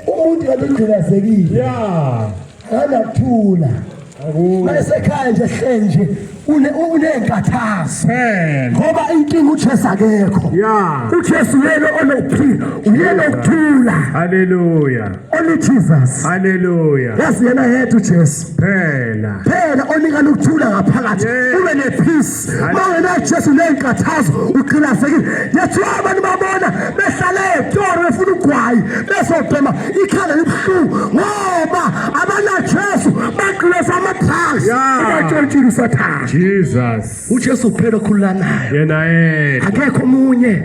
umuntu kalugcinazekile akathula mayesekhaya nje hlenje unenkathazo ngoba inkinga uJesu akekho uJesu yena onokuphila uyena okuthula haleluya only Jesus haleluya yazi yena yedwa uJesu phela onika ukuthula ngaphakathi ube nepeace mawena uJesu nenkathazo uqinazekile yathi abantu babona behlale eToro befuna ugwayi besobhema ikhala libuhlungu ngoba abana Jesu baqinisa amadrugs abatshontshiwe usathana Jesus uJesu phela okhulana naye yena akekho omunye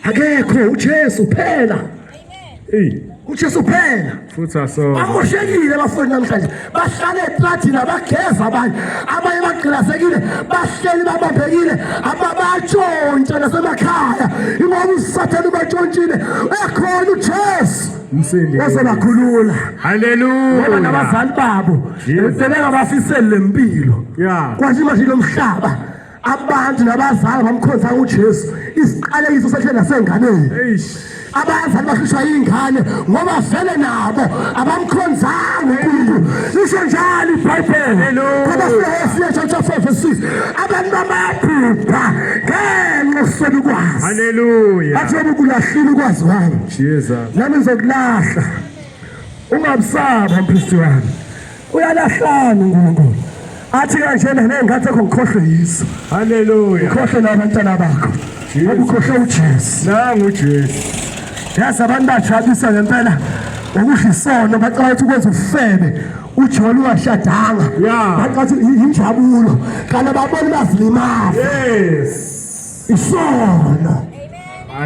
akekho uJesu phela uJesu phela futha so amoshekile abafuni namhlanje bahlale eplathini abageza abanye baqilazekile bahleli babambekile ababatshontsha nasemakhaya ingoba usathana ubatshontsile ekhona uJesu umsindi wasebakhulula haleluya ngoba nabazali babo sebengabafiseli lempilo kwanje manje lomhlaba abantu nabazali bamkhonza uJesu isiqalekiso sehlele senganeni abazali bahlishwa ingane ngoba vele nabo abamkhonzanga uNkulunkulu lisho njalo iBhayibheli ngoba siya chapter 5:6 abantu bayaphupha ngenxa sokulukwazi haleluya bathi ukulahlile ukwazi wami Jesus nami ngizokulahla ungabusaba mphristi wami uyalahlana uNkulunkulu athi kanjena nengathi akho ngikhohle yiso haleluya ukhohle nabantwana bakho ukhohle uJesu nangu uJesu yazi abantu bajabulisa ngempela ukusho isono bacala ukuthi ukwenza ufebe uJohn washadanga baqathi injabulo kana babona bazilimaza isono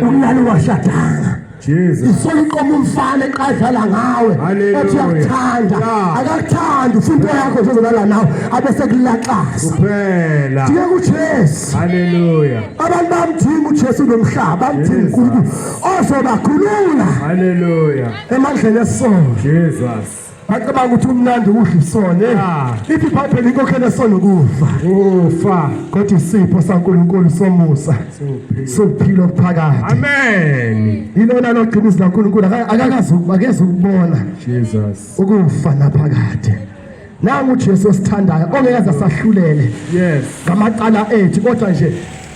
umlalo washadanga Jesus isono iqoma umfana eqadala ngawe ethi yakuthanda akakuthanda ufunto yakho uzolala nawe abese kulaqasa kuphela diye uJesu haleluya abantu bamthini uJesu nomhlaba bamthini uNkulunkulu ozobakhulula haleluya emandleni esono Jesus bacabanga ukuthi umnandi ukudla isone ithi iBhayibheli inkokhela esono kufa kodwa isipho saNkulunkulu somusa sokuphila okuphakathi amen yilona loqiniso laNkulunkulu akakaze ukubona Jesus ukufa naphakade nangu uJesu osithandayo ongeke asahlulele ngamacala ethu kodwa nje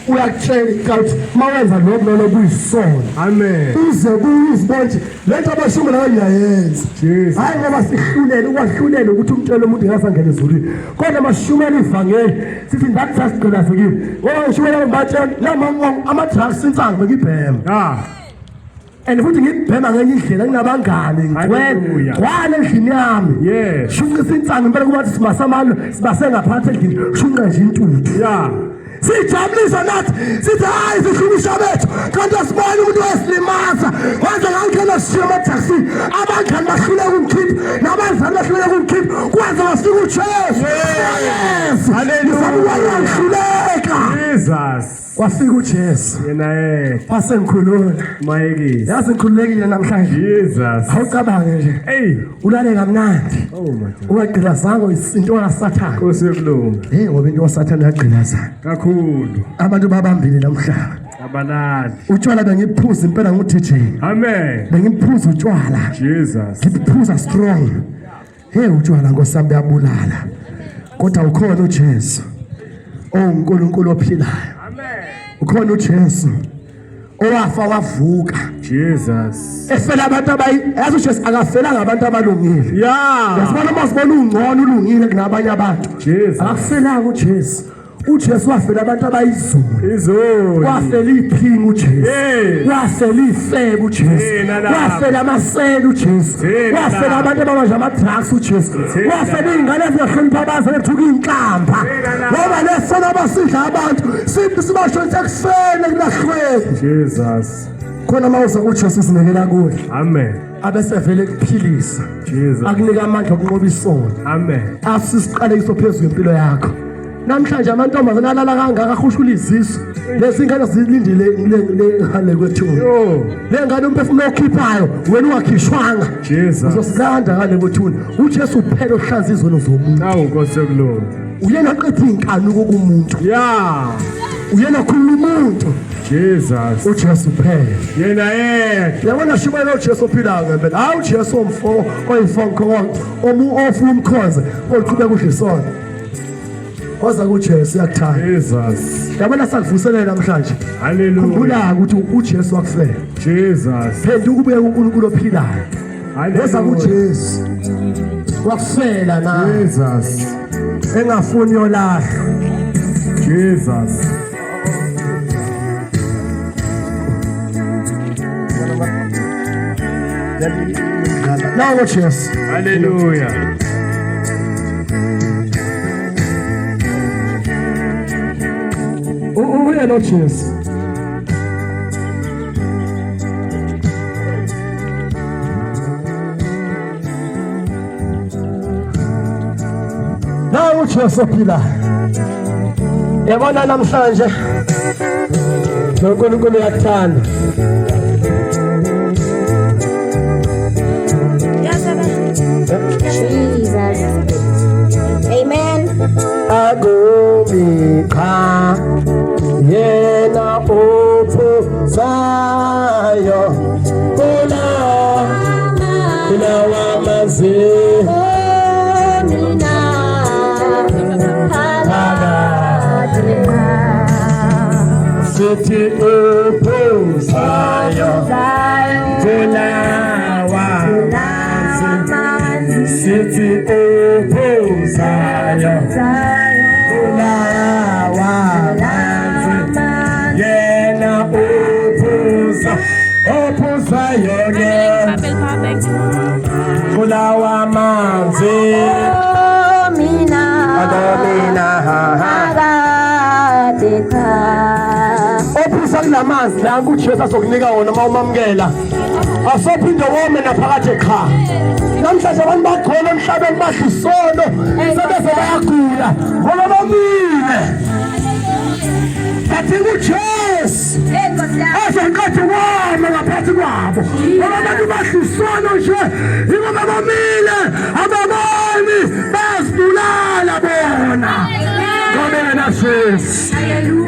uyakutshela ukuthi mawenza lokho kuyisono amen uze kuyizibonje lento abashumi la ngiyayenza hayi ngoba sihlulele ukwahlulela ukuthi umtshele umuntu ngasangena ezulwini kodwa mashumela ivangeli sithi ngathi sasiqinazekile ngoba ngishumela ngibatshela lama ama-drugs insanga bekibhema and futhi ngibhema ngenye indlela nginabangane ngigcwele ngwane endlini yami shunqisa insanga impela kuba sibasamalo sibase ngaphansi endlini shunqa nje intuthu sijabulisa nathi sithi hayi sihlukisha bethu kanti asibone umuntu wesilimaza kwanza ngangena sishiya emathakisini abangani bahluleka ukumkhipha nabazali bahluleka ukumkhipha kwanza bafika uJesu haleluya Jesus wafika uJesu yena wasengikhulula mayekile yazi ngikhululekile namhlanje Jesus awucabange nje ulale kamnandi ungagqilazanga isinto kaSathane kosekulunga ngoba into kaSathane yagqilaza kakhulu abantu babambile namhlanje abanali utshwala bengiphuza impela nguTJ amen bengiphuza utshwala Jesus ngiphuza strong utshwala ngosami yabulala kodwa ukhona uJesu uNkulunkulu ophilayo ukhona uJesu owafa wavuka Jesus efela abantu yazi uJesu akafelanga abantu abalungile yasibona masibona ungcono ulungile kunabanye abantu akafelanga uJesu uJesu wafela abantu abayizulu wafela iphinga uJesu wafela ifebe uJesu wafela amasela uJesu wafela abantu abamanje ama-drugs uJesu wafela iy'ngane ezingahlonipha abazali ethuka iy'nhlamba ngoba lesona abasidla abantu sibashonisa ekufeni ekulahlweni Jesus khona uma uza uJesu uzinekela kuwe amen abesevele kuphilisa akunika amandla okunqoba isono amen asisiqalekiso phezu kwempilo yakho namhlanje amantombazana alala kangaka ahushula izisu lezi ngane zilindile le kwethuni lengane umphefumulo okhiphayo wena ungakhishwanga uzosilanda ngale kwethuni uJesu uphela ohlanza izono zomuntu awukosekulunga uyena qethe inkani kumuntu uyena khulula umuntu Jesus. uJesu phela. Yena yedwa. Yabona shumela uJesu ophilayo ngempela. Hayi uJesu omfo oyifonkonke ofuna umkhoze oqhubeka udle isona. Koza kuJesu yakuthanda. Jesus. Yabona sakuvuselela namhlanje. Hallelujah. Khumbula ukuthi uJesu wakufela. Jesus. Phenduka ukubeka uNkulunkulu ophilayo. Koza Hallelujah. kuJesu. Wakufela na. Jesus. Engafuni yolahlwa. Jesus. Nawo Jesu. Hallelujah. Uya no Jesu. Nawo Jesu phila. Yabona namhlanje noNkulunkulu uyakuthanda. Jesus. Amen. Agomika yena ophuzayo kula wamazi sithi ophuzayo kula wamazi sithi ophuzayo kula wamazi yena ophuzayo kula wamazi ophuza kulamanzi nanku uJesu azokunika wona uma umamukela asophinde wome naphakathi ekhaya. Namhlanje abantu bakhona emhlabeni badla isono sebeze bayagula ngoba bomile. Bathi uJesu azoqeda ukoma ngaphansi kwabo ngoba abantu badla isono nje ingoba bomile ababoni bazibulala bona. Ngobena Jesu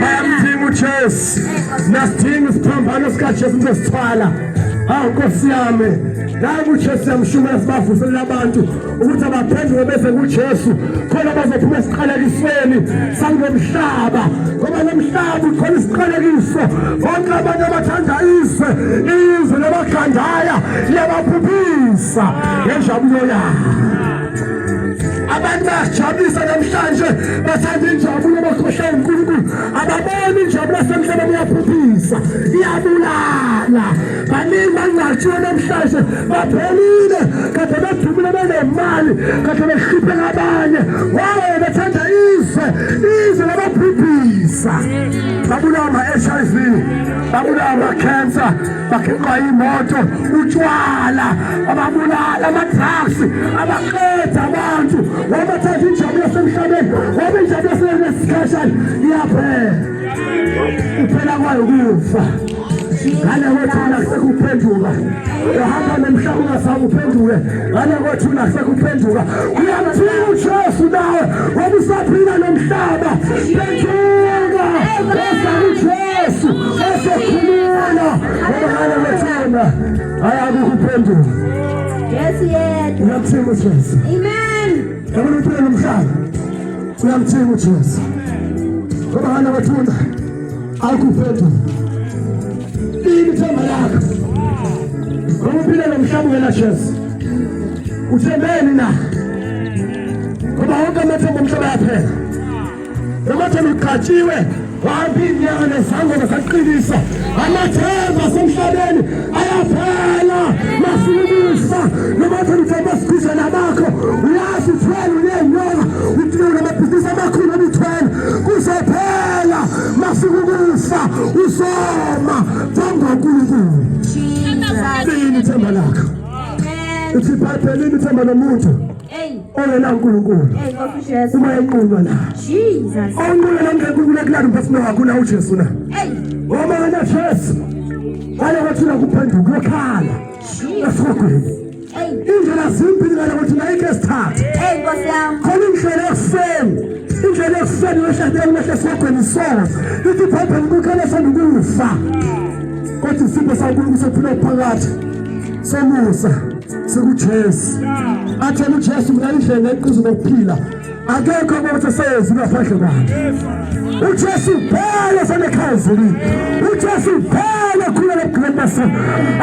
bayamdinga uJesu nasidinga isiphambano sikaJesu besithwala. Hawu Nkosi yami naku uJesu yamshumela sibavuselela abantu ukuthi abaphenduke beze kuJesu khona bazophuma esiqalekisweni sangomhlaba ngoba nomhlaba ukhona isiqalekiso bonke abantu abathanda izwe labagandaya liyabaphuphisa ngenjabulo yabo. Abantu bayajabulisa namhlanje bathanda injabulo bakhohlwa uNkulunkulu ababoni injabulo yasemhlabeni iyaphuphisa iyabulala. Baningi bangatshiwo namhlanje baphelile kade bedumile benemali kade behlupheka abanye waye bethanda izwe labaphuphisa. Babulawa ama-HIV, babulawa ama-cancer, bakhiqwa imoto, utshwala, ababulala ama-drugs, abaqeda abantu. Wabathanda injabulo yasemhlabeni ngoba injabulo yasemhlabeni iyaphela. Kuphela kwayo kufa. Ngale kwethuna sekuphenduka uhamba nemhlaba ungasakuphenduke ngale kwethuna sekuphenduka uyamthina uJesu nawe ngoba usaphila nomhlaba phenduka bese uJesu esekhulula ngoba ngale kwethuna ayakuphenduka. Yes, yes. Uyamthina uJesu. Amen. Yabona uphila nomhlaba uyamthina uJesu ngoba ngale kwethuna ayakuphenduka. Ithemba lakho ngoba uphila nomhlaba wena Jesu uthembeni na ngoba wonke amathemba omhlaba ayaphela. Amathemba uqhatshiwe wahamba inyanga nezangoma zaqinisa amathemba asemhlabeni ayaphela masibusa namathemba uthemba sikhuze nabakho uyazi uthwele unenyoka uthwele namabhizinisi amakhulu abithwele kuzophela masikukufa uzoma phambi kaNkulunkulu. Lini ithemba lakho ithi phaphelini ithemba lomuntu ongena uNkulunkulu uma enqulwa na Jesus. onqulwa naNkulunkulu ekulala umphefumulo wakho na uJesu na ngoba wena Jesu wale wathula kuphenduka ukhala esogwini indlela zimpilo ngale ukuthi nayike sithathe Nkosi yami. khona indlela efeni indlela yokufeni weshadeni mehle sigogweni sona ithi ibhayibheli kukhona sandukufa kodwa isipho sankulunkulu sophila phakathi somusa sikuJesu athela uJesu ngayindlela eqiniso nokuphila akekho ukuthi seyezi ngaphandle kwakhe uJesu phela sanekhazini uJesu phela khula legrandasa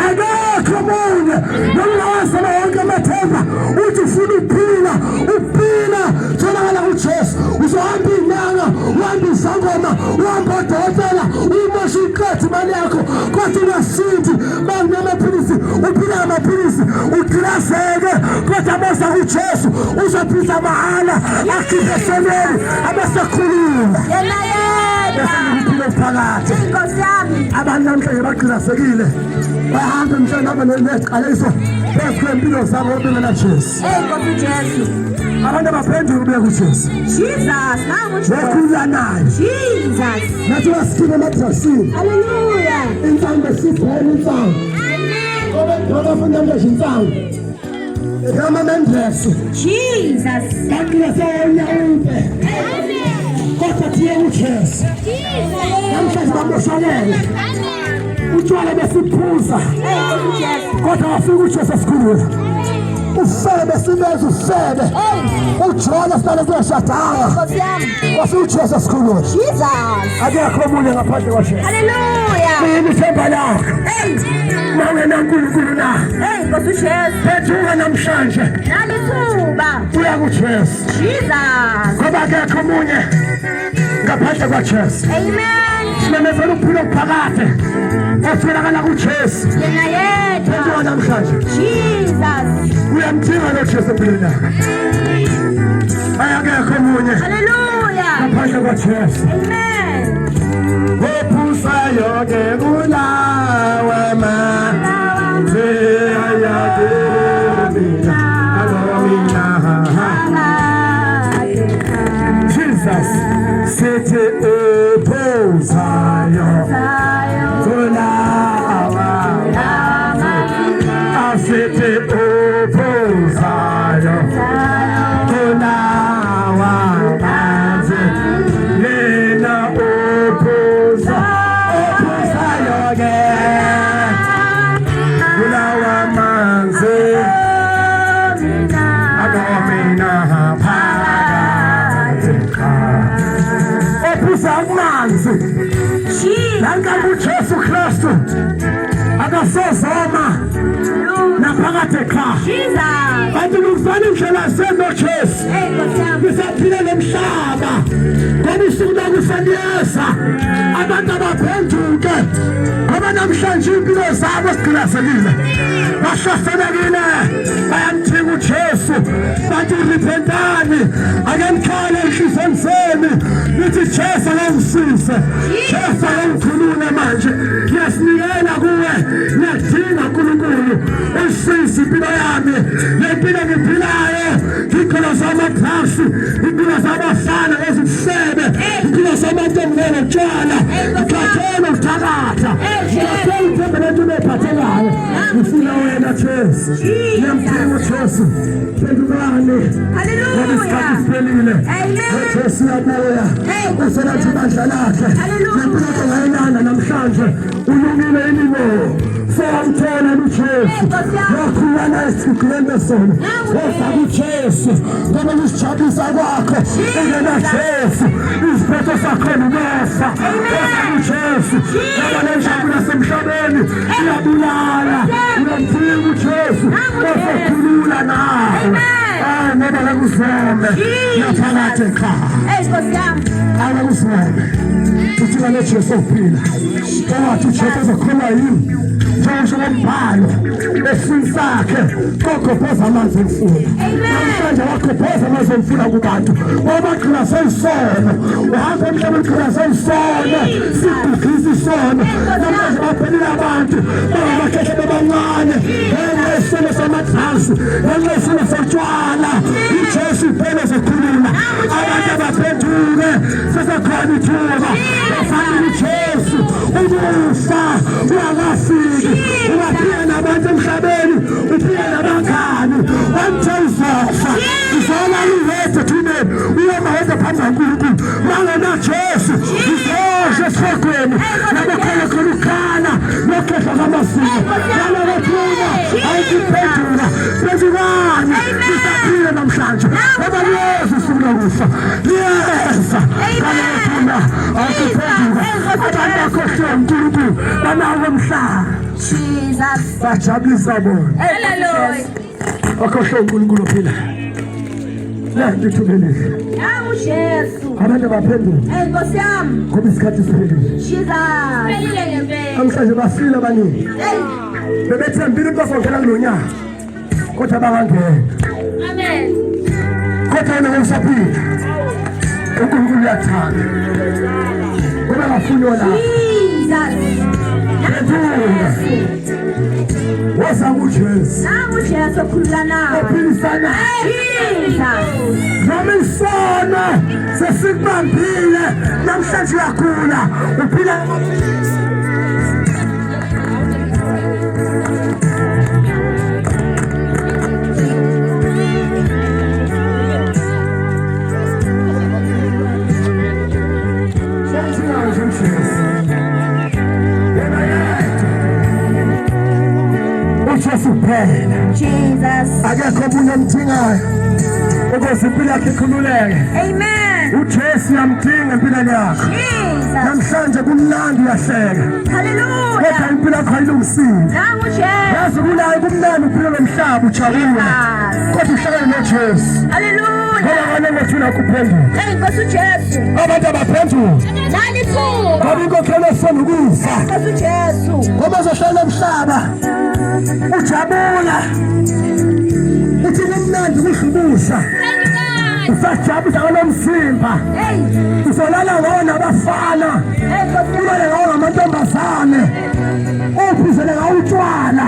akekho munye nolawasana wonke amathemba uthi ufuna ukuphila tholakala uJesu uzohamba inyanga uhamba izangoma uhamba odokotela uyimosha iqathi imali yakho kodwa ungasinthi makunamaphilisi uphila amaphilisi ugilaseke kodwa bese uJesu uzophisa mahala akhiphe soneli abasakhulula Yena ukuphila phakathi Inkosi yami. abantu namhlanje bagilasekile bahamba mhlawumbe abaneziqalekiso bezikwempilo zabo bengena Jesu Inkosi Jesu. abantu abaphenduka kubuye kuJesu Jesus. Nangu Jesu. bekhulula naye Jesus. nathi wasikile emadrasini Hallelujah. insango sibhele insango ngoba funda nje insango Rama Mendresi Jesus. bakilesenya umpe kodwa thiye uJesu namhlanje bamoshakele utshwala besiphuza Inkosi Jesu. kodwa wafika uJesu esikhulula usebe simeza usebe ujona sihlale kuyashadanga Inkosi yami. wafika uJesu esikhulula Jesus. akekho omunye ngaphandle kwaJesu Hallelujah. yini ithemba lakho Hey. mawena uNkulunkulu na Hey, Inkosi Jesu. phethuka namhlanje Nalithuba. uya kuJesu Jesus. ngoba akekho omunye ngaphandle kwaJesu Amen. simemezela ukuphila okuphakade otholakala kuJesu Yena yedwa. phethuka namhlanje Jesus. uyamdinga lo Jesu empilweni yakho akekho omunye Hallelujah. ngaphandle kwaJesu Amen. ophusayo ke kulawe manzi ayakemina Jesus sithi ophusayo kulawe asithi ophusayo kulawe manzi yena ophusayo ke kulawe manzi akomina phakathi ophusa amanzi nanka uJesu Kristu akasezoma naphakathi ekhaya Jesus. kanti kufana indlela senoJesu Hey, Inkosi yami. bisaphila nemhlaba ngoba usuku lokufaniyeza abantu abaphenduke ngoba namhlanje impilo zabo sigilaselile bahlaselekile bayamthinga uJesu bathi repentani ake nikhale enhlizweni zenu nithi Jesu akangisize Jesu akangikhulule manje ngiyasinikela kuwe ngiyadinga uNkulunkulu usisize impilo yami le mpilo ngiphilayo impilo zama-drugs impilo zabafana ezibusebe impilo zamantombazane utshwala ngikhathele ukuthakatha ngikhathele ithemba lento nebephathekayo ngifuna wena Jesu ngiyamdinga uJesu phendukani ngoba isikhathi siphelile Jesu uyabuya uselathi ibandla lakhe lempilo ongayilanda namhlanje ulungile inimo sewamthola uJesu wakhulana esiguleni sona woza kuJesu ngoba usijabulisa kwakho ungena Jesu isiphetho sakho nukufa woza kuJesu ngoba lenjabulo yasemhlabeni iyabulala uyamdinga uJesu ozokhulula nawe ngoba akuzome naphakathi ekhaya Hey, Inkosi yami. akuzome uthi ngale Jesu ophila wathi uJesu ezokhuluma yini njengoba umbhalo esini sakhe kokophoza amanzi emfula namhlanje wakophoza amanzi emfula kubantu ngoba qhilase isono uhamba emhlabeni qhilase isono sibhugisa isono namhlanje baphelile abantu babakhehla bebancane ngenxa yesimo samadransi ngenxa yesimo sotshwala uJesu phela ezokhuluma abantu abaphenduke sesekhona ithuba bafana uJesu ukufa uyakafiki uyaphila nabantu emhlabeni uphila nabangani wamthe uzofa uzolala uwedwa thuneni uyoma wedwa phambi kaNkulunkulu lingani lisaphile namhlanje ngoba liyeza usuku lokufa liyeza kanefuna awukuphenduka abantu bakhohlwe uNkulunkulu banawo umhlaba Jesus. bajabulisa bona Hallelujah. bakhohlwe uNkulunkulu ophila lento ithubelile Namu Jesu. abantu abaphendula Nkosi yami. ngoba isikhathi siphelile Jesus. Pelile ngempela. namhlanje bafile abaningi bebethembile ukuthi bazongena kulo nyaka kodwa bangangena Amen. kodwa wena ngosaphila uNkulunkulu uyathanda ngoba ngafuni wona Jesus. woza kuJesu Namu Jesu khulula nawe. ophilisana Jesus. noma isono sesikubambile namhlanje uyakhula uphila uJesu kuphela Jesus. akekho omunye omdingayo ukuze impilo yakhe ikhululeke Amen. uJesu uyamdinga empilweni yakho Jesus. namhlanje kumnandi uyahleka Hallelujah. kodwa impilo yakho ayilungisile Namu Jesu. yazi kulayo kumnandi uphile lomhlaba ujabula kodwa uhlangane noJesu Hallelujah. ngoba wena ngethuna kuphendula Nkosi Jesu. abantu abaphendula Nani thuba. ngoba inkokhelo efuna ukufa Nkosi Jesu. ngoba uzohlala emhlaba ujabula uthi kumnandi kuhlubusa usajabula ngomzimba Hey. uzolala ngawo nabafana Nkosi ulale ngawo ngamantombazane uphuzele ngawo utshwala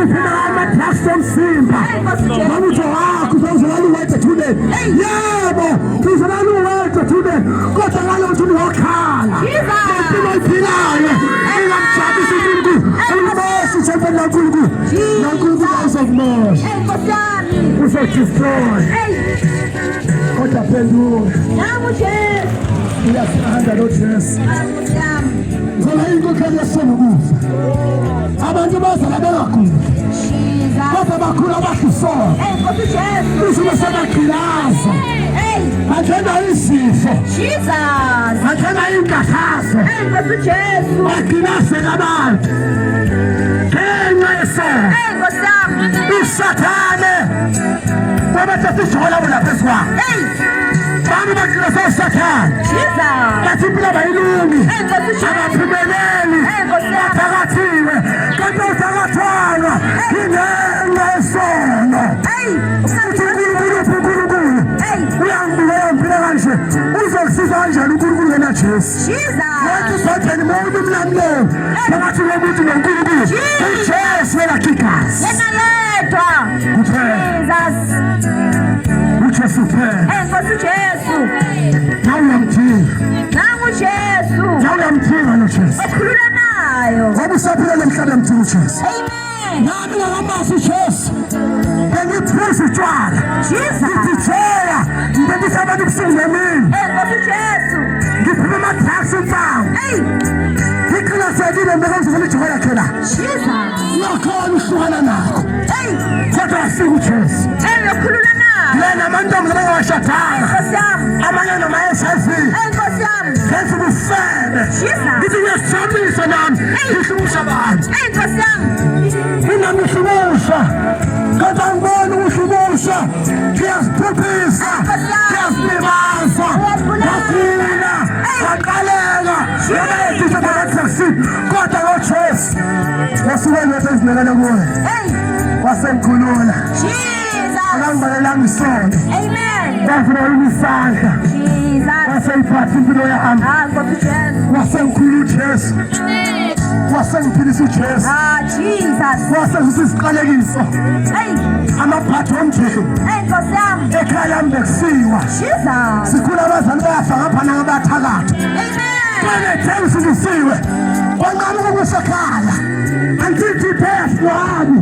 uphina amadrugs omzimba ngoba utho wakho uzolala uwedwa today yebo uzolala uwedwa today kodwa ngalo uthi uyokhala impilo iphilayo ingamjabulisa uNkulunkulu uMosi uthembele uNkulunkulu noNkulunkulu uzokmosha Nkosi yami. uzodestroy Hey. kodwa phendula Namu Jesu. uyasihanda noJesu Nkosi yami. ngoba inkokhelo efuna ukufa abantu bazala bengaguli Jesus. kodwa bakhula bahlisona Nkosi Jesu. usuke sebagilaza Hey. angena izifo Jesus. angena inkathazo Nkosi Jesu. bagilazeka abantu ngenxa yesono Nkosi yami. usathane ngoba sesijola bulaphezu kwakhe Hey. bantu bagilaza usathane Jesus. bathi impilo abayilungi Nkosi Jesu. abaphumeleli Nkosi yami. bathakathiwe kanti uthakathwanga ingenxa yesono Hey. uthi uNkulunkulu Hey. uyangibuka impilo kanje uzokusiza kanjani uNkulunkulu wena Jesu wathi Jesus. satheni umuntu umlamlelo phakathi komuntu noNkulunkulu uJesu wena kikas Yena yedwa. kuphela Jesus. uJesu kuphela Nkosi Jesu. nawe uyamdinga Namu Jesu. nawe uyamdinga noJesu Okhulula nayo. ngoba usaphila emhlabeni mdinga uJesu Amen. nami ngamazi uJesu bengiphuza utshwala Jesus. ngithithela ngibethisa abantu ubusuku nemini Nkosi Jesu. ngiphuma amadrugs empango Hey. iqinisekile mbekenzela ijola yakhe la Jesus. uyakhona uhlukana nakho Hey. kodwa afika uJesu Hey, okhulula nayo. yena amantombazane angawashadanga Nkosi yami. amanye nama-HIV Nkosi yami. ngenza ubufebe Jesus. ngithi ngiyasijabulisa nami ngihlumusha abantu Nkosi yami. inangihlumusha kodwa angiboni ukuhlumusha ngiyaziphuphisa ngiyazilimaza ngagula ngaqaleka ngebezihle ngamathekisini kodwa ngoJesu wasuke ngetho ezinekane kuye Hey. wasengikhulula Jesus. akangibalelanga isono Amen. wafuna isandla Jesus. waseyiphatha impilo yami Nkosi Jesu. wasengikhulula uJesu wasengiphilisa uJesu Jesus. wasenzisa isiqalekiso Hey. amaphathi omndeni Nkosi yami. ekhaya lami bekusiwa Jesus. sikhula abazali bayafa ngapha nangabathakatha Amen. banethemba sibisiwe kwanqaba ukusekhaya antithi death wami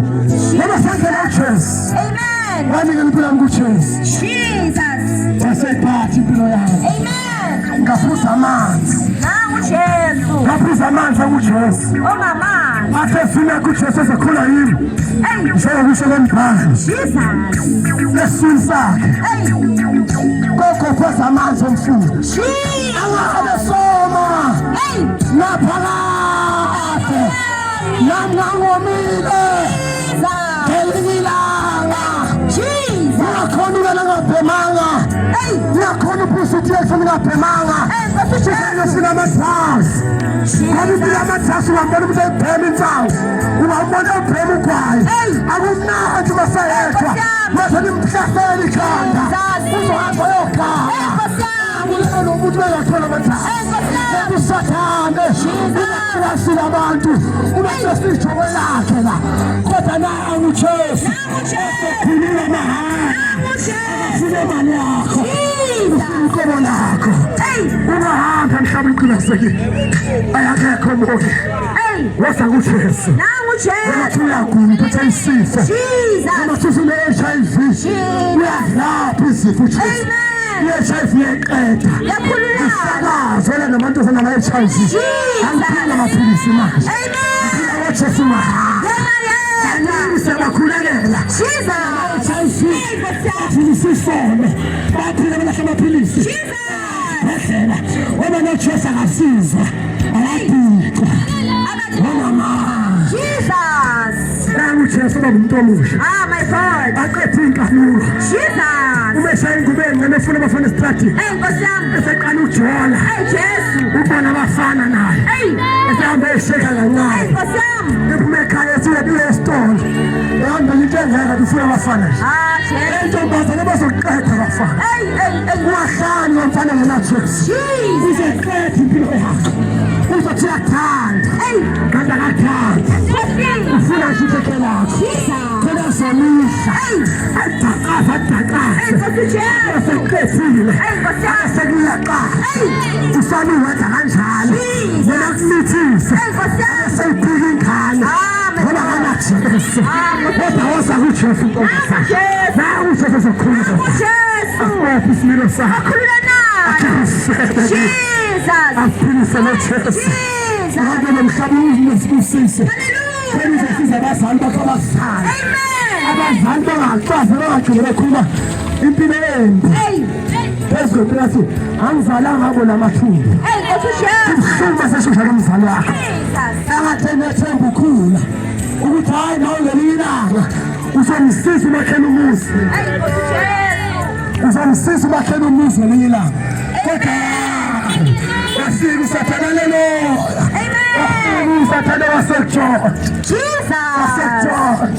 ngoba sangena uJesu Amen. wanikela impilo yami kuJesu Jesus. waseyiphatha impilo yami Amen. ngaphuza amanzi Namu Jesu. ngaphuza amanzi akuJesu Oh mama. Athe funa kuJesu ezakhula yimi. Hey. Njengokusho kwembhalo. Jesus. Lesizwe sakhe. Hey. Kokophoza amanzi omfula. Jesus. Angabe soma. Hey. Naphakade. Namngomile. Ngelilanga. Jesus. Uyakhona ukela ngabhemanga. Hey. Uyakhona uphusithe ngabhemanga. Hey, Nkosi Jesu. Sinamathasi. Ngoba impilo amathasi ungambona umuntu ephema insangu. Ungambona ephema ugwayi. Akumnandi masayedwa. Mase nimhlasela ikhanda. Uzohamba yogama. Kulelo umuntu uyathola amathasi. Usathane. Uyasila abantu. Ubasesitsho kwelakhe la. Kodwa naye uJesu. Esekhulula amahanga. Afune imali yakho. Inkomo lakho. Ungahamba mhlawumbe uqinisekile. Ayakekho umuntu. Wasa kuJesu. Uyathi uyagula uphethe isifo. Uyathi une-HIV. Uyadlapha izifo uJesu. I-HIV yeqeda. Isakazo wena namantombazana na-HIV. Angiphila amaphilisi manje. Ngiphila ngoJesu mahhala. Kaningi siyabakhulekela. I-HIV amaphilisi isone. Bayaphila belahle amaphilisi. Esibhedlela wena noJesu akasiza. Ayadikwa. uJesu umuntu omusha. My God. Aqethe inkanuko. Jesus. Umeshaya ingubeni ngene ufuna abafana estrati. Nkosi yami. Eseqala ujola. Jesu. Ubona abafana naye. Esehamba esheka kancane. Nkosi yami. Ephuma ekhaya esiya kule-store. Ehamba ngitengeka ufuna abafana. Jesu. Intombazane bazoqeda abafana. Uwahlani wamfana ngenaJesu. Uzoqeda impilo yakho. Uzothi uyathanda. Kanti akathanda. Ufuna ishitheke lakho. Phela somisha. Adakaza. Eseqedile. Esekulaqaza. Usani wenza kanjalo. Wena kumithise. Eseyiphika ingane. Ngoba kanaJesu. Kodwa woza kuJesu nkosi. Nawe uJesu ezokhulula. Afuphi isimilo sakho. Aphilise noJesu. Abantu nomhlaba uzisise. Sesiza abazali bakho abazali. Abazali bangacazi bangagcina bekhuluma impilo embi. Phezu kwempilo angizalanga abo namathumbu. Ubuhlungu seshusha lomzali wakho. Angatheni ethemba ukhula. Ukuthi hayi nawe ngelinye ilanga uzomsiza umakhela umuzi. Uzomsiza umakhela umuzi ngelinye ilanga. Kodwa wafika usathana lelo. Usathana waseJohn. WaseJohn.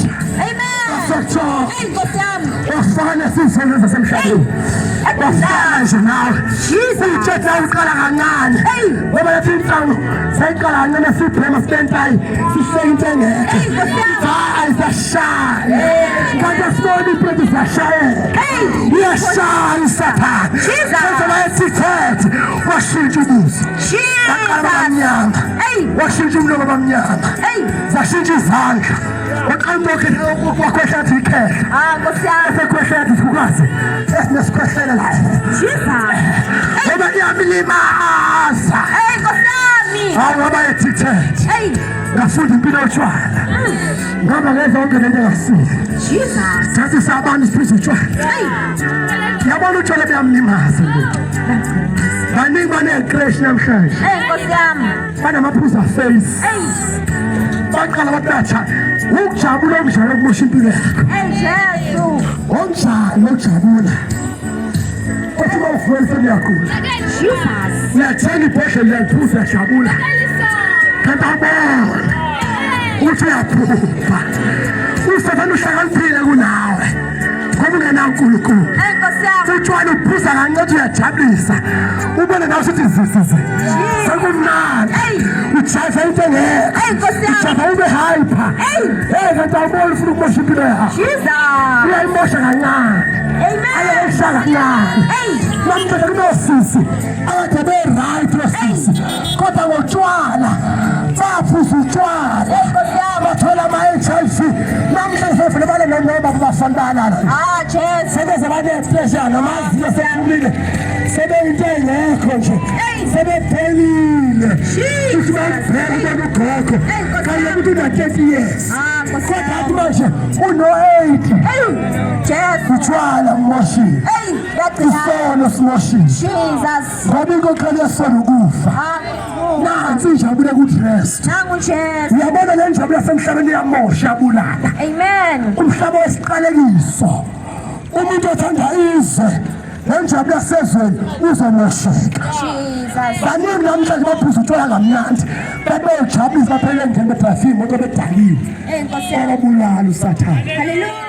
Wafana sizona zasemhlabeni. Wafana nje nawe. Uthetha uqala kancane. Ngoba yathi inhlango sayiqala kancane siphema sibentayi sihleka into engekho. Hayi sashaya. Kanti asibona impilo zashayeka. Iyashaya isaphana. Kanti bayithithethe washintsha umuzi. Baqala bamnyama. Washintsha umlomo bamnyama. Zashintsha izandla. Wakhwehla athi ikhehla. Esekhwehlela athi thukazi. Esinesikhwehlela la. Ngoba iyamlimaza. Hayi ngoba ethithethe. Ngafunda impilo yotshwala. Ngoba ngeza wonke lento engasile. Sathi sabantu siphiza utshwala. Yabona utshwala buyamlimaza. Baningi banecrash namhlanje. Banamaphuzu aface. Baqala bathatha ukujabula omjalo kumosha impilo yakho. Onjani ukujabula? Othi mawufundisa uyagula. Uyathenga ibhosha liyaphuza uyajabula. Kanti abona uthi uyaphupha. Usathana uhlakaniphile kunawe. Ngoba ungenankulunkulu. Utshwala uphuza kancane uyajabulisa. Ubone nawe uthi zisize. Sekumnandi. Ujayiva into engekho. Ujayiva ube hyper. Kanti awuboni ufuna ukumosha impilo yakho. Uyayimosha kancane. Ayayisha kancane. Mamphela kunosisi. Akade be-right osisi. Kodwa ngotshwala. Baphuza utshwala. Bathola ama-HIV namhlanje sebale nenoba kubasantana Jesu. sebeze bane-pressure namazinyo sekhulile sebeyinto engekho nje sebephelile uthi bayibheka ugogo kanye ukuthi una-30 years kodwa athi manje uno-80 Jesu. utshwala umoshile isono simoshile Jesus. ngoba inkokheli yesono ukufa nansi injabulo ku-rest Nangu Jesu. uyabona le njabulo yasemhlabeni iyamosha yabulala Amen. umhlaba wesiqalekiso umuntu othanda izwe le njabulo yasezweni uzomosheka Jesus. baningi namhlanje baphuza utshwala kamnandi babeyojabulisa baphele endleni bedrayive imoto bedaliwe Enkosi yami. abulala usathane Hallelujah.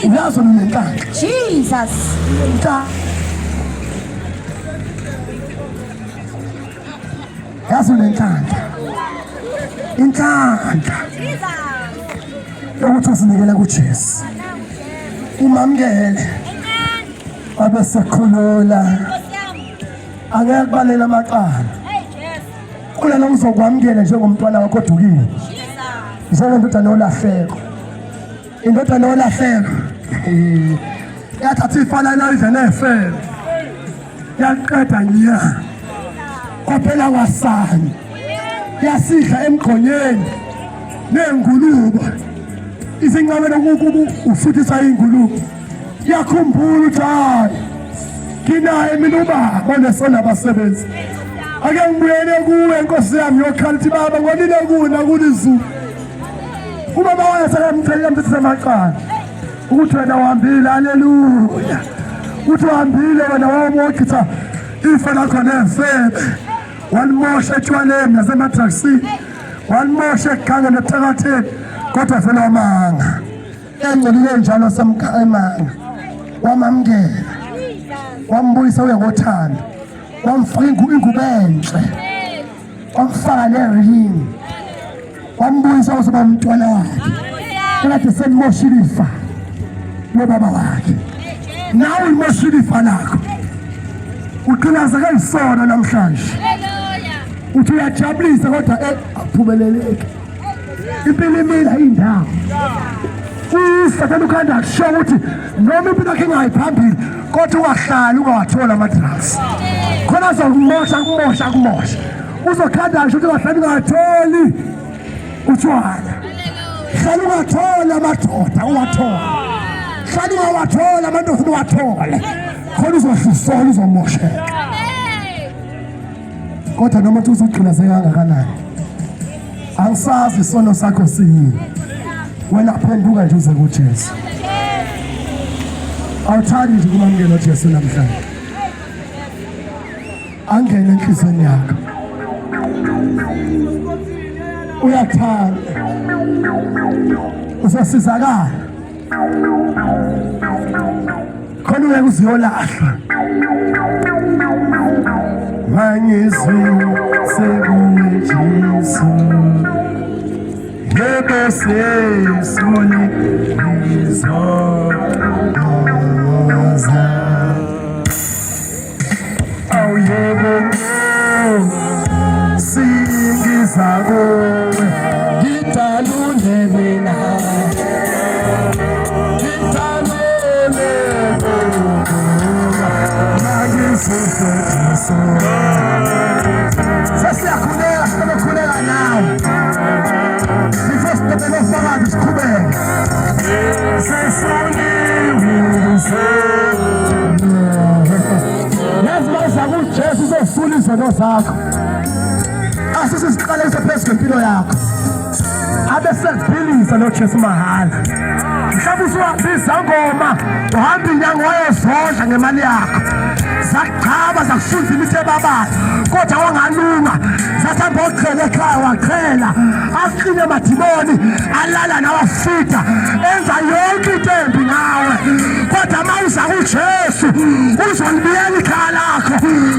uyazi nenhlanhla Jesus. yazi nenhlanhla inhlanhla yokuthi uzinikele kuJesu umamkele abe sekhulula angeke kubalela amaqala kulana uzokwamukela njengomntwana wakho odukile njengomntwana olahleko indodana olahleko yathatha ifana nayo nefele yaqeda nya kwaphela kwasani yasidla emgqonyeni nengulube izinqabela ufuthisa ingulube yakhumbula ukuthi hayi nginaye mina ubaba onesona abasebenzi ake ngibuyele kuwe nkosi yami yokhala ukuthi baba ngonile kuna kulizulu ubaba wayesekamthelela mthethisa amaqala ukuthi wena uhambile haleluya uthi uhambile wena wawumokitha ifa lakho nefebe walimosha etshwaleni nasemadragsini walimosha eganga nephakatheni kodwa vele wamanga engcolile njalo semanga wamamkela wambuyisa uye ngothando wamfaka ingubo enhle wamfaka nerini wambuyisa uzoba umntwana wakhe ekade selimoshile ifa lobaba wakhe nawe ulimoshile ifa lakho uqilazeka isono namhlanje uthi uyajabulisa kodwa aphumeleleke impilo imila indawo usathana ukhanda kusho ukuthi noma impilo yakhe ingayiphambili kodwa ungahlali ungawathola ama-drugs khona azokumosha uzokhanda kusho ukuthi ungahlali ungawatholi utshwala hlala ungathola amadoda uwathola hlala ungawathola amantosi uwathole khona uzohlisona uzomosheka kodwa noma uthi uzogqilazeka kangakanani angisazi isono sakho siyini wena phenduka nje uze kuJesu awuthandi nje ukumamukela uJesu namhlanje angene enhlizweni yakho uyathanda uzosizakala khona uyeke uziyolahlwa mangizwi sekuwe Jesu yebo sesuni izoza awu yebo singiza kuwe ngidalule mina sesiyakhuleka sikhuleka nawe sifositebele ofakazi sikhubeke yazibaza kuJesu uzosula izono zakho asisiziqalise phezu kwempilo yakho abe sekuphilisa noJesu mahala mhlawumbe usuwabiza ngoma uhamba inyanga wayezodla ngemali yakho zakuchaba zakushunza imithi ebabayo kodwa wangalunga zathamba oqhela ekhaya waqhela aqine amadimoni alala nawafida enza yonke into embi ngawe kodwa ma uza kuJesu uzolibuyela ikhaya lakho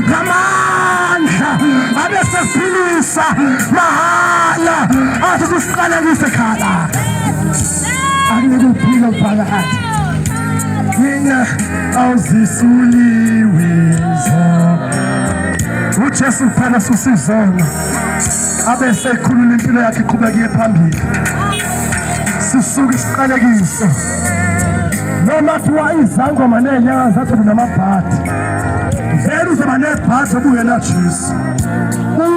ngamandla abe sesiphilisa mahala athi usiqalekise ekhaya lakho angeke uphile phakathi mina awuzisuliwe uJesu kuphela susizona abe sekhulula impilo yakhe iqhubeke phambili sisuke isiqalekiso noma kuthiwa izangoma nenyanga zathu namabhadi vele uzoba nebhadi obuyena Jesu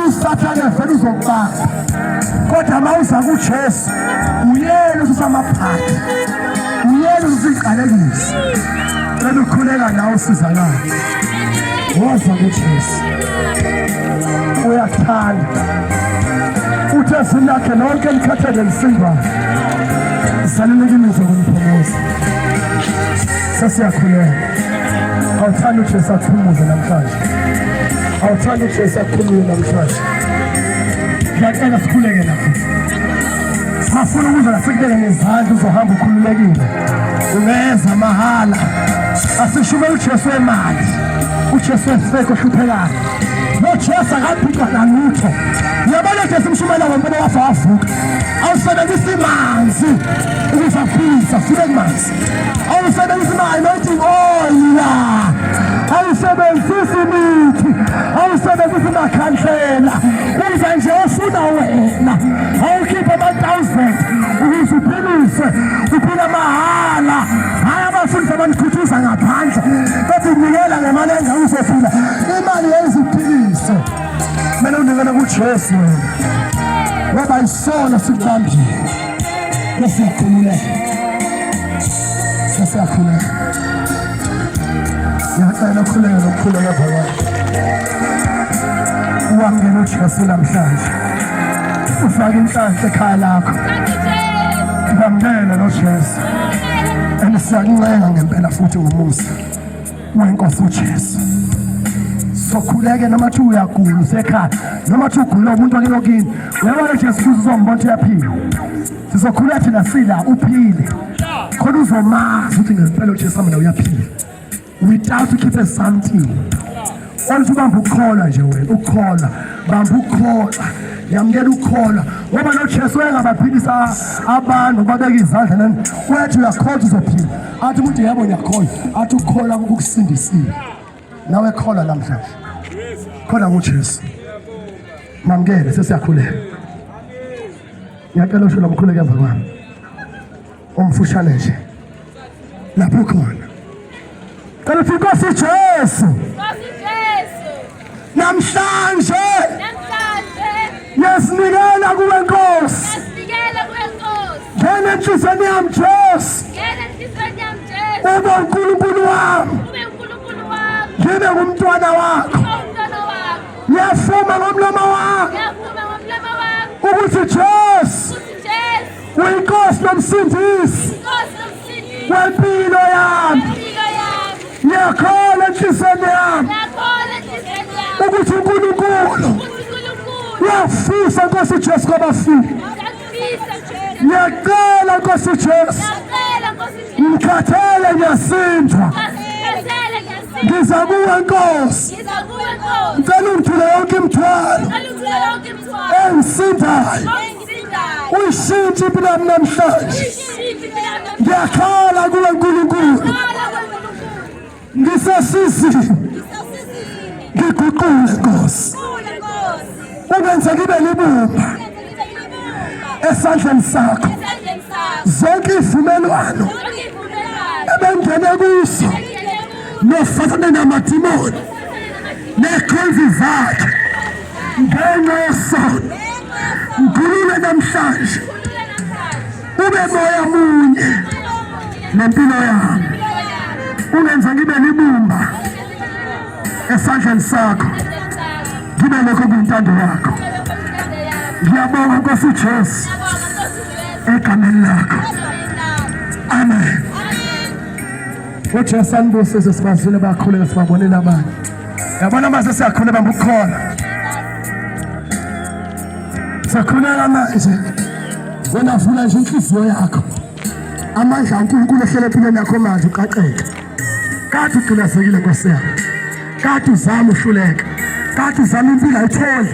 usathane vele uzokubamba kodwa uma uza kuJesu uyena ususamabhadi uyena ususiqalekiso cela ukhuleka nawe usizakala woza kuJesu uyakuthanda uthe sinakhe lonke likhathele lisimba saluleka imizwa kumphumuza sesiyakhuleka awuthanda uJesu akhumuze namhlanje awuthanda uJesu akhulume namhlanje ngiyacela sikhuleke lapho sifuna ukuze lasikubeke ngezandla uzohamba ukhululekile ungeza mahala asishume uJesu wemali uJesu wesifeko hluphekayo noJesu akabhixwa nalutho yabona Jesu mshumela ngompela wafa wavuka awusebenzisa imanzi ukuzaphisa sibe kumanzi awusebenzisa anointing oil la awusebenzisa imithi awusebenzisa amakhansela uza nje ufuna wena awukhiphe ama-1000 ukuze uphilise uphila mahala hayi abafundisi abanikhuthuza ngaphandle bethi unikela ngemali engawuzophila imali yeziphilise kumele unikele kuJesu wena ngoba isona sikubambile sesiyakhululeka ngiyacela ukhuleke nokukhuleka phakathi uwamukele uJesu namhlanje ufake inhlanhla ekhaya lakho ngamukele noJesu and siyakuncenga ngempela futhi ngomusa wenkosi uJesu sokhuleke nomathi uyagula usekhaya noma thi ugula umuntu wakelokini uyabona Jesu uzombona uyaphila sizokhuleka thina sila uphile khona uzomazi ukuthi ngempela uJesu mina uyaphila without keep something onke ubamba ukukholwa nje wena ukukholwa bamba ukukholwa yamukela ukukholwa ngoba noJesu engabaphilisa abantu babeka izandla nani wethi uyakholwa uzophila athi umuntu yabo ngiyakholwa athi ukukholwa ukukusindisile nawe kholwa namhlanje khona kuJesu mamukele sesiyakhuleka ngiyacela usho lomkhuleka emva kwami umfushane nje lapho khona cela uthi Nkosi Jesu namhlanje yasinikela kuwe Nkosi ngene enhliziyweni yami Jesu ube uNkulunkulu wami ngibe ngumntwana wakho ngiyafuma ngomlomo wakho ukuthi Jesu uyinkosi nomsindisi wempilo yami ngiyakholwa enhliziyweni yami ukuthi uNkulunkulu uyafisa Nkosi Jesu kwabafile ngiyacela Nkosi Jesu ngikhathele ngiyasindwa ngiza kuwe Nkosi ngicela ungithule yonke imithwalo engisindayo uyishintshe impilo yami namhlanje ngiyakhala kuwe Nkulunkulu ngisasizini ngiguqule Nkosi ungenze ngibe libumba esandleni sakho zonke izivumelwano ebengene kuso nofana namadimoni nekhonzi zakhe ngenxa yesono ngilule namhlanje ube moya munye nempilo yami ungenza ngibe libumba esandleni sakho ngibe lokho kuyintando yakho ngiyabonga Nkosi Jesu egameni lakho amen uJesu anibusise sibazile bakhuleka sibabonile abanye yabona mase siyakhona bamba ukukhona sakhona manje wena vula nje inhliziyo yakho amandla uNkulunkulu ehlele empilweni yakho manje uqaqeke kathi uqinisekile Nkosi yami kathi uzama uhluleka kathi uzama impilo ayithole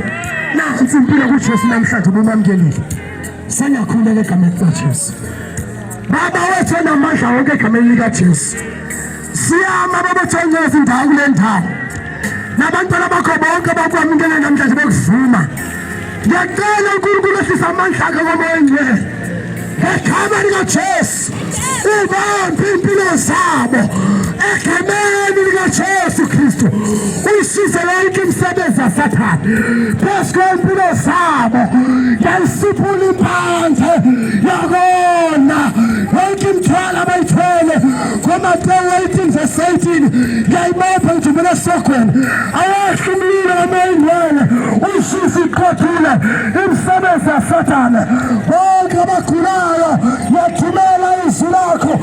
nansi impilo kuJesu namhlanje ubumamkelile sengiyakhuleka egameni likaJesu baba wethu namandla wonke egameni likaJesu siyama babathengeza indawo kule ndawo nabantwana bakho bonke bakwamukela namhlanje bekuvuma ngiyacela uNkulunkulu ehlisa amandla akho komoya ngcwele ngegama likaJesu ubambe impilo zabo egameni likaJesu Kristu. Uyisize yonke imisebenzi yaSathane phezu kwempilo zabo, yayisiphula impandle yakona yonke imithwalo abayithwele kuMateyu 18:18 yayimapha njengobela esogweni. Awasho umlilo kamoyingcwele uyishisa iqothule imisebenzi yaSathane. Bonke abagulayo yathumela izwi lakho,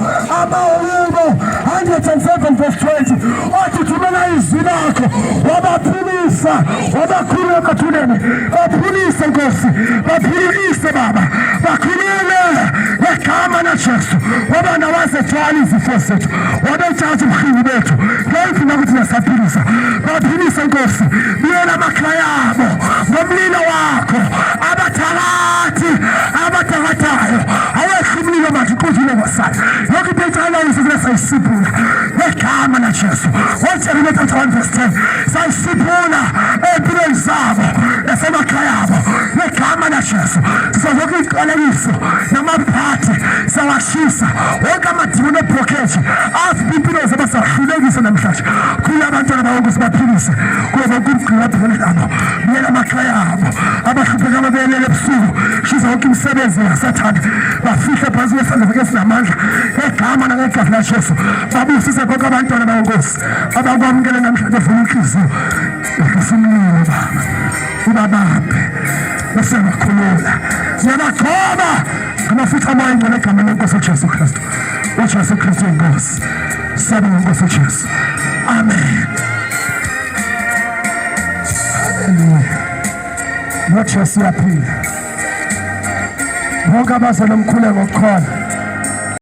amawulo 107:20 othi thumela izwi lakho wabaphilisa, wabakhulula emathuneni, baphilise Nkosi, baphilise Baba, bakhulule ngegama likaJesu. Waba nawazethwala izifo zethu, wabetshaza ubuhlungu bethu, ngempilo ukuthi nasaphilisa, baphilise Nkosi, buyela amakhaya abo ngomlilo wakho, abathakathi abathakathayo awehla umlilo manje uqudile ngosana yonke into etshalayo sayisiphula ngegama likaJesu. Jeremiah 31:10 sayisiphula empilweni zabo nasemakhaya abo ngegama likaJesu. Sizonke iqalekiso namaphathi sawashisa, wonke amadimoni eblockage azi impilo zabo sahlulekisa namhlanje. Kuya abantwana bawo sibaphilise, kuba bonke umgqila phela nabo buyela amakhaya abo, abahlupheka ababelele ebusuku, shisa wonke imisebenzi yaSathane, bafihle phansi kwesandla sakhe esinamandla ngegama nangegazi likaJesu. Babusise bonke abantwana baNkosi abakwamukele namhlanje evula inhliziyo, ehlisa Baba, ubabambe bese bakhulula. Ngiyabagcoba amafutha amayingcwele egama lenkosi uJesu Kristu. uJesu Kristu inkosi, sabonga inkosi uJesu. Amen. Haleluya. noJesu uyaphila. Bonke abazalwa omkhuleko khona